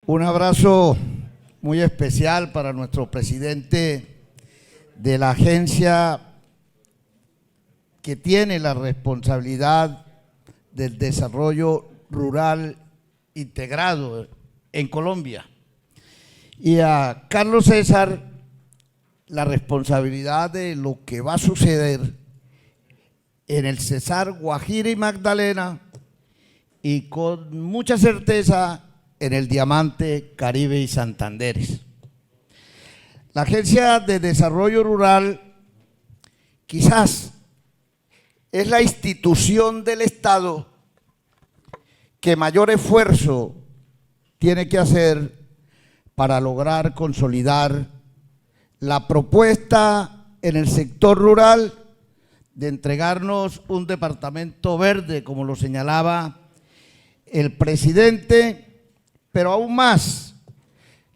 Un abrazo muy especial para nuestro presidente de la agencia que tiene la responsabilidad del desarrollo rural integrado en Colombia, y a Carlos César la responsabilidad de lo que va a suceder en el Cesar, Guajira y Magdalena, y con mucha certeza en el Diamante, Caribe y Santanderes. La Agencia de Desarrollo Rural quizás es la institución del Estado que mayor esfuerzo tiene que hacer para lograr consolidar la propuesta en el sector rural de entregarnos un departamento verde, como lo señalaba el presidente, pero aún más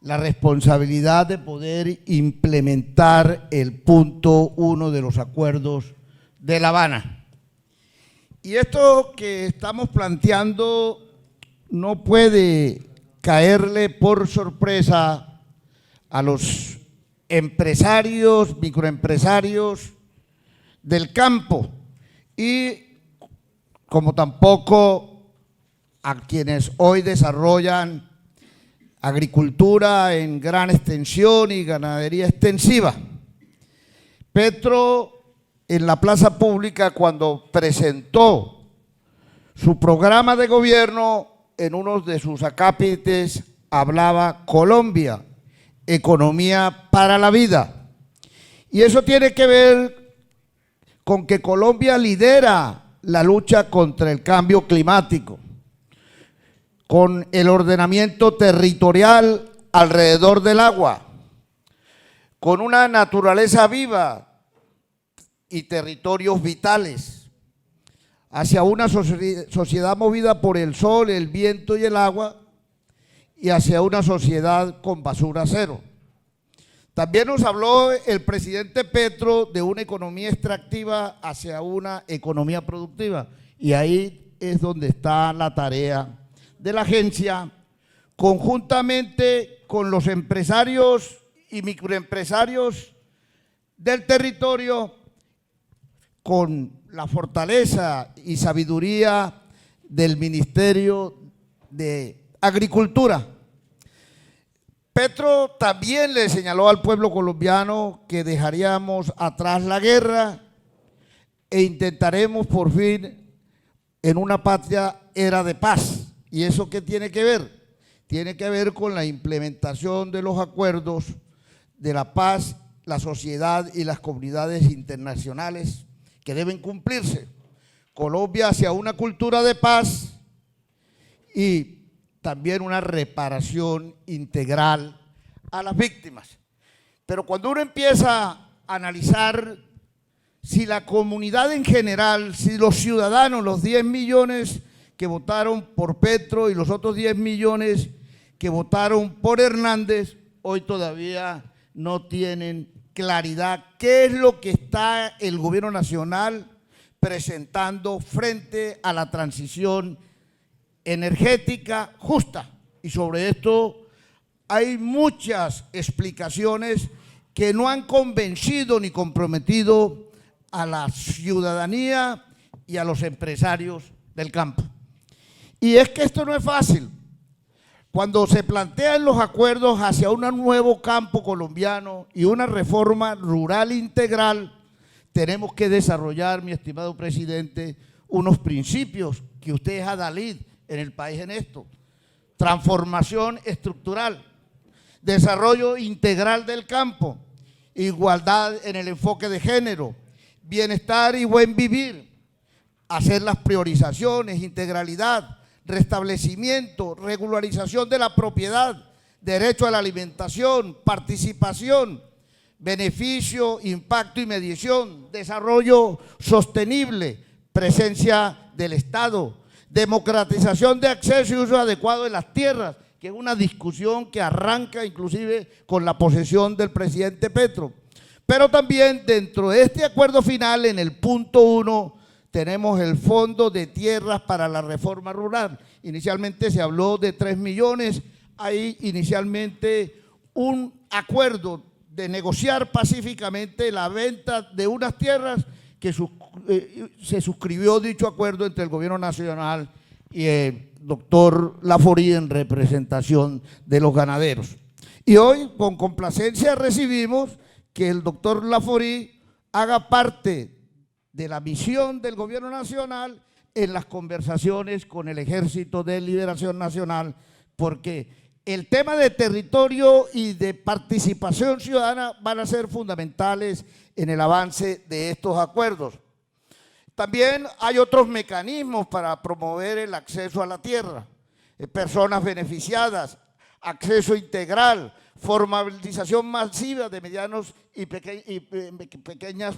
la responsabilidad de poder implementar el punto 1 de los acuerdos de La Habana. Y esto que estamos planteando no puede caerle por sorpresa a los empresarios, microempresarios del campo, y como tampoco a quienes hoy desarrollan agricultura en gran extensión y ganadería extensiva. Petro, en la plaza pública, cuando presentó su programa de gobierno, en uno de sus acápites hablaba Colombia, economía para la vida. Y eso tiene que ver con que Colombia lidera la lucha contra el cambio climático, con el ordenamiento territorial alrededor del agua, con una naturaleza viva y territorios vitales, hacia una sociedad movida por el sol, el viento y el agua, y hacia una sociedad con basura cero. También nos habló el presidente Petro de una economía extractiva hacia una economía productiva, y ahí es donde está la tarea de la agencia, conjuntamente con los empresarios y microempresarios del territorio, con la fortaleza y sabiduría del Ministerio de Agricultura. Petro también le señaló al pueblo colombiano que dejaríamos atrás la guerra e intentaremos por fin en una patria era de paz. ¿Y eso qué tiene que ver? Tiene que ver con la implementación de los acuerdos de la paz, la sociedad y las comunidades internacionales que deben cumplirse. Colombia hacia una cultura de paz y también una reparación integral a las víctimas. Pero cuando uno empieza a analizar si la comunidad en general, si los ciudadanos, los 10 millones que votaron por Petro y los otros 10 millones que votaron por Hernández, hoy todavía no tienen claridad qué es lo que está el gobierno nacional presentando frente a la transición energética justa. Y sobre esto hay muchas explicaciones que no han convencido ni comprometido a la ciudadanía y a los empresarios del campo. Y es que esto no es fácil. Cuando se plantean los acuerdos hacia un nuevo campo colombiano y una reforma rural integral, tenemos que desarrollar, mi estimado presidente, unos principios que usted es adalid en el país en esto: transformación estructural, desarrollo integral del campo, igualdad en el enfoque de género, bienestar y buen vivir, hacer las priorizaciones, integralidad, restablecimiento, regularización de la propiedad, derecho a la alimentación, participación, beneficio, impacto y medición, desarrollo sostenible, presencia del Estado, democratización de acceso y uso adecuado de las tierras, que es una discusión que arranca inclusive con la posesión del presidente Petro. Pero también dentro de este acuerdo final, en el punto 1, tenemos el Fondo de Tierras para la Reforma Rural. Inicialmente se habló de 3 millones, hay inicialmente un acuerdo de negociar pacíficamente la venta de unas tierras que se suscribió dicho acuerdo entre el gobierno nacional y el doctor Laforí en representación de los ganaderos. Y hoy con complacencia recibimos que el doctor Laforí haga parte de la misión del gobierno nacional en las conversaciones con el Ejército de Liberación Nacional, porque el tema de territorio y de participación ciudadana van a ser fundamentales en el avance de estos acuerdos. También hay otros mecanismos para promover el acceso a la tierra, personas beneficiadas, acceso integral, formalización masiva de medianos y pequeñas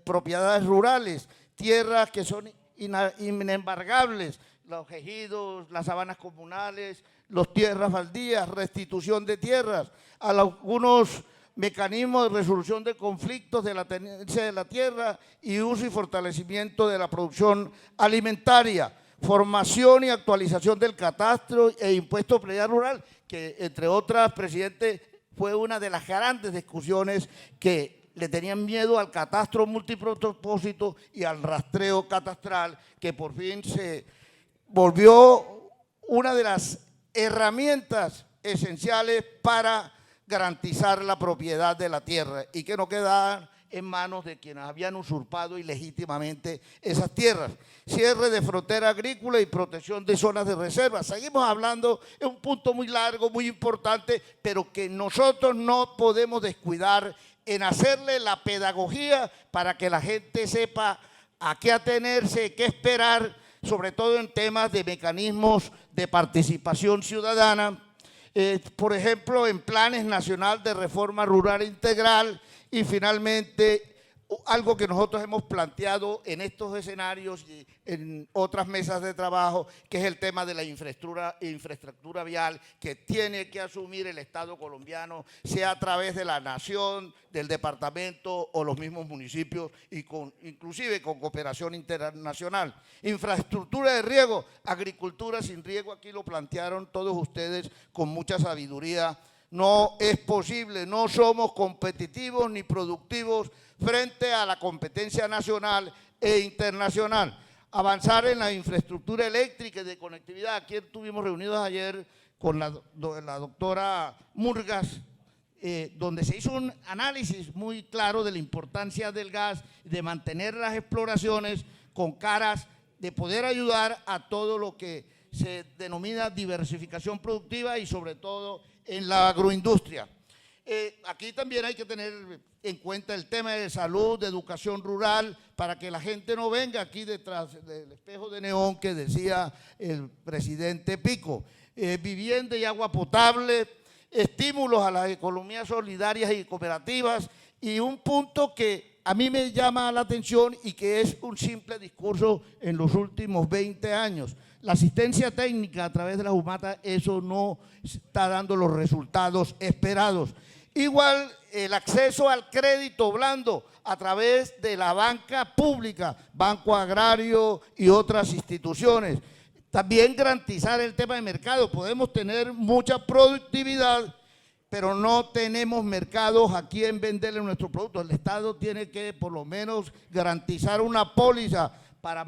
propiedades rurales, tierras que son inembargables, los ejidos, las sabanas comunales, las tierras baldías, restitución de tierras, algunos mecanismos de resolución de conflictos de la tenencia de la tierra y uso y fortalecimiento de la producción alimentaria, formación y actualización del catastro e impuesto predial rural, que entre otras, presidente, fue una de las grandes discusiones que le tenían miedo al catastro multipropósito y al rastreo catastral, que por fin se volvió una de las herramientas esenciales para garantizar la propiedad de la tierra y que no quedaban en manos de quienes habían usurpado ilegítimamente esas tierras. Cierre de frontera agrícola y protección de zonas de reserva. Seguimos hablando, es un punto muy largo, muy importante, pero que nosotros no podemos descuidar en hacerle la pedagogía para que la gente sepa a qué atenerse, qué esperar, sobre todo en temas de mecanismos de participación ciudadana, por ejemplo, en planes nacional de reforma rural integral y finalmente algo que nosotros hemos planteado en estos escenarios y en otras mesas de trabajo, que es el tema de la infraestructura vial que tiene que asumir el Estado colombiano, sea a través de la nación, del departamento o los mismos municipios y inclusive con cooperación internacional. Infraestructura de riego, agricultura sin riego, aquí lo plantearon todos ustedes con mucha sabiduría. No es posible, no somos competitivos ni productivos frente a la competencia nacional e internacional. Avanzar en la infraestructura eléctrica y de conectividad. Aquí estuvimos reunidos ayer con la doctora Murgas, donde se hizo un análisis muy claro de la importancia del gas, de mantener las exploraciones con caras de poder ayudar a todo lo que se denomina diversificación productiva y sobre todo en la agroindustria. Aquí también hay que tener en cuenta el tema de salud, de educación rural, para que la gente no venga aquí detrás del espejo de neón que decía el presidente Pico. Vivienda y agua potable, estímulos a las economías solidarias y cooperativas y un punto que a mí me llama la atención y que es un simple discurso en los últimos 20 años. La asistencia técnica a través de la Jumata, eso no está dando los resultados esperados. Igual el acceso al crédito blando a través de la banca pública, Banco Agrario y otras instituciones. También garantizar el tema de mercado. Podemos tener mucha productividad, pero no tenemos mercados a quien venderle nuestros productos. El Estado tiene que por lo menos garantizar una póliza para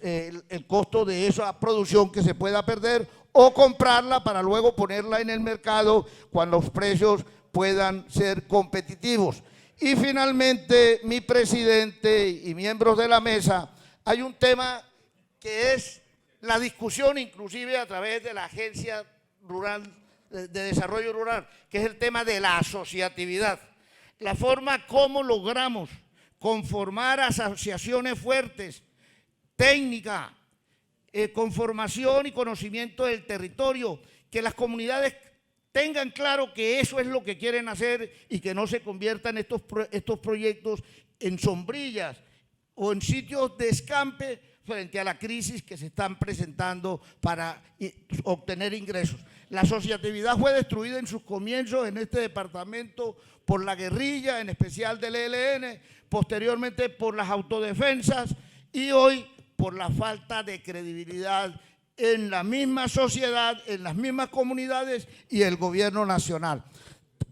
el costo de esa producción que se pueda perder o comprarla para luego ponerla en el mercado cuando los precios puedan ser competitivos. Y finalmente, mi presidente y miembros de la mesa, hay un tema que es la discusión inclusive a través de la Agencia Rural de Desarrollo Rural, que es el tema de la asociatividad. La forma como logramos conformar asociaciones fuertes, técnica, con formación y conocimiento del territorio, que las comunidades tengan claro que eso es lo que quieren hacer y que no se conviertan estos proyectos en sombrillas o en sitios de escampe frente a la crisis que se están presentando para obtener ingresos. La asociatividad fue destruida en sus comienzos en este departamento por la guerrilla, en especial del ELN, posteriormente por las autodefensas y hoy por la falta de credibilidad en la misma sociedad, en las mismas comunidades y el gobierno nacional.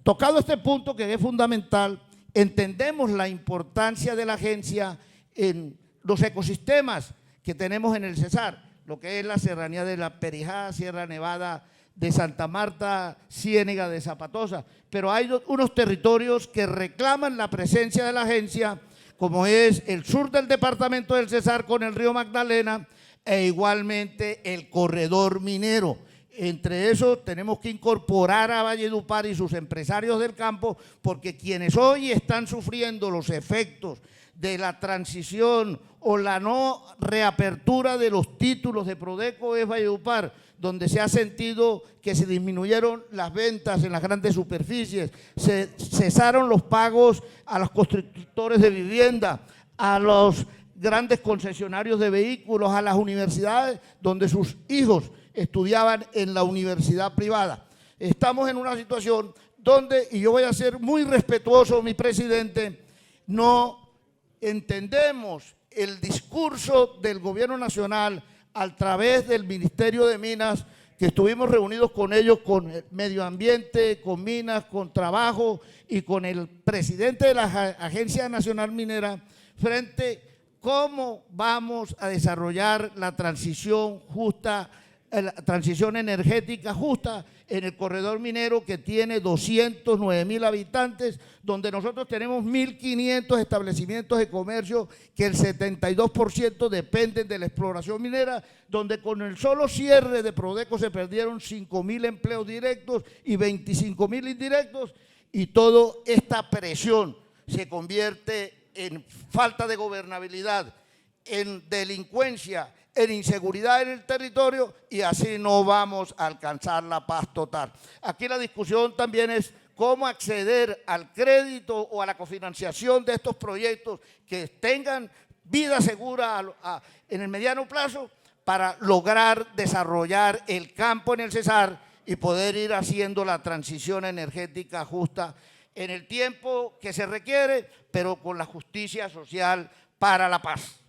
Tocado este punto que es fundamental, entendemos la importancia de la agencia en los ecosistemas que tenemos en el Cesar, lo que es la serranía de la Perijá, Sierra Nevada de Santa Marta, Ciénega de Zapatosa, pero hay unos territorios que reclaman la presencia de la agencia, como es el sur del departamento del Cesar con el río Magdalena e igualmente el corredor minero. Entre eso tenemos que incorporar a Valledupar y sus empresarios del campo, porque quienes hoy están sufriendo los efectos de la transición o la no reapertura de los títulos de Prodeco es Valledupar, donde se ha sentido que se disminuyeron las ventas en las grandes superficies, se cesaron los pagos a los constructores de vivienda, a los grandes concesionarios de vehículos, a las universidades donde sus hijos estudiaban en la universidad privada. Estamos en una situación donde, y yo voy a ser muy respetuoso, mi presidente, no entendemos el discurso del gobierno nacional a través del Ministerio de Minas, que estuvimos reunidos con ellos, con el medio ambiente, con minas, con trabajo y con el presidente de la Agencia Nacional Minera, frente a cómo vamos a desarrollar la transición justa, la transición energética justa en el corredor minero, que tiene 209.000 habitantes, donde nosotros tenemos 1.500 establecimientos de comercio que el 72% dependen de la exploración minera, donde con el solo cierre de Prodeco se perdieron 5.000 empleos directos y 25.000 indirectos, y toda esta presión se convierte en falta de gobernabilidad, en delincuencia, en inseguridad en el territorio, y así no vamos a alcanzar la paz total. Aquí la discusión también es cómo acceder al crédito o a la cofinanciación de estos proyectos que tengan vida segura en el mediano plazo para lograr desarrollar el campo en el Cesar y poder ir haciendo la transición energética justa en el tiempo que se requiere, pero con la justicia social para la paz.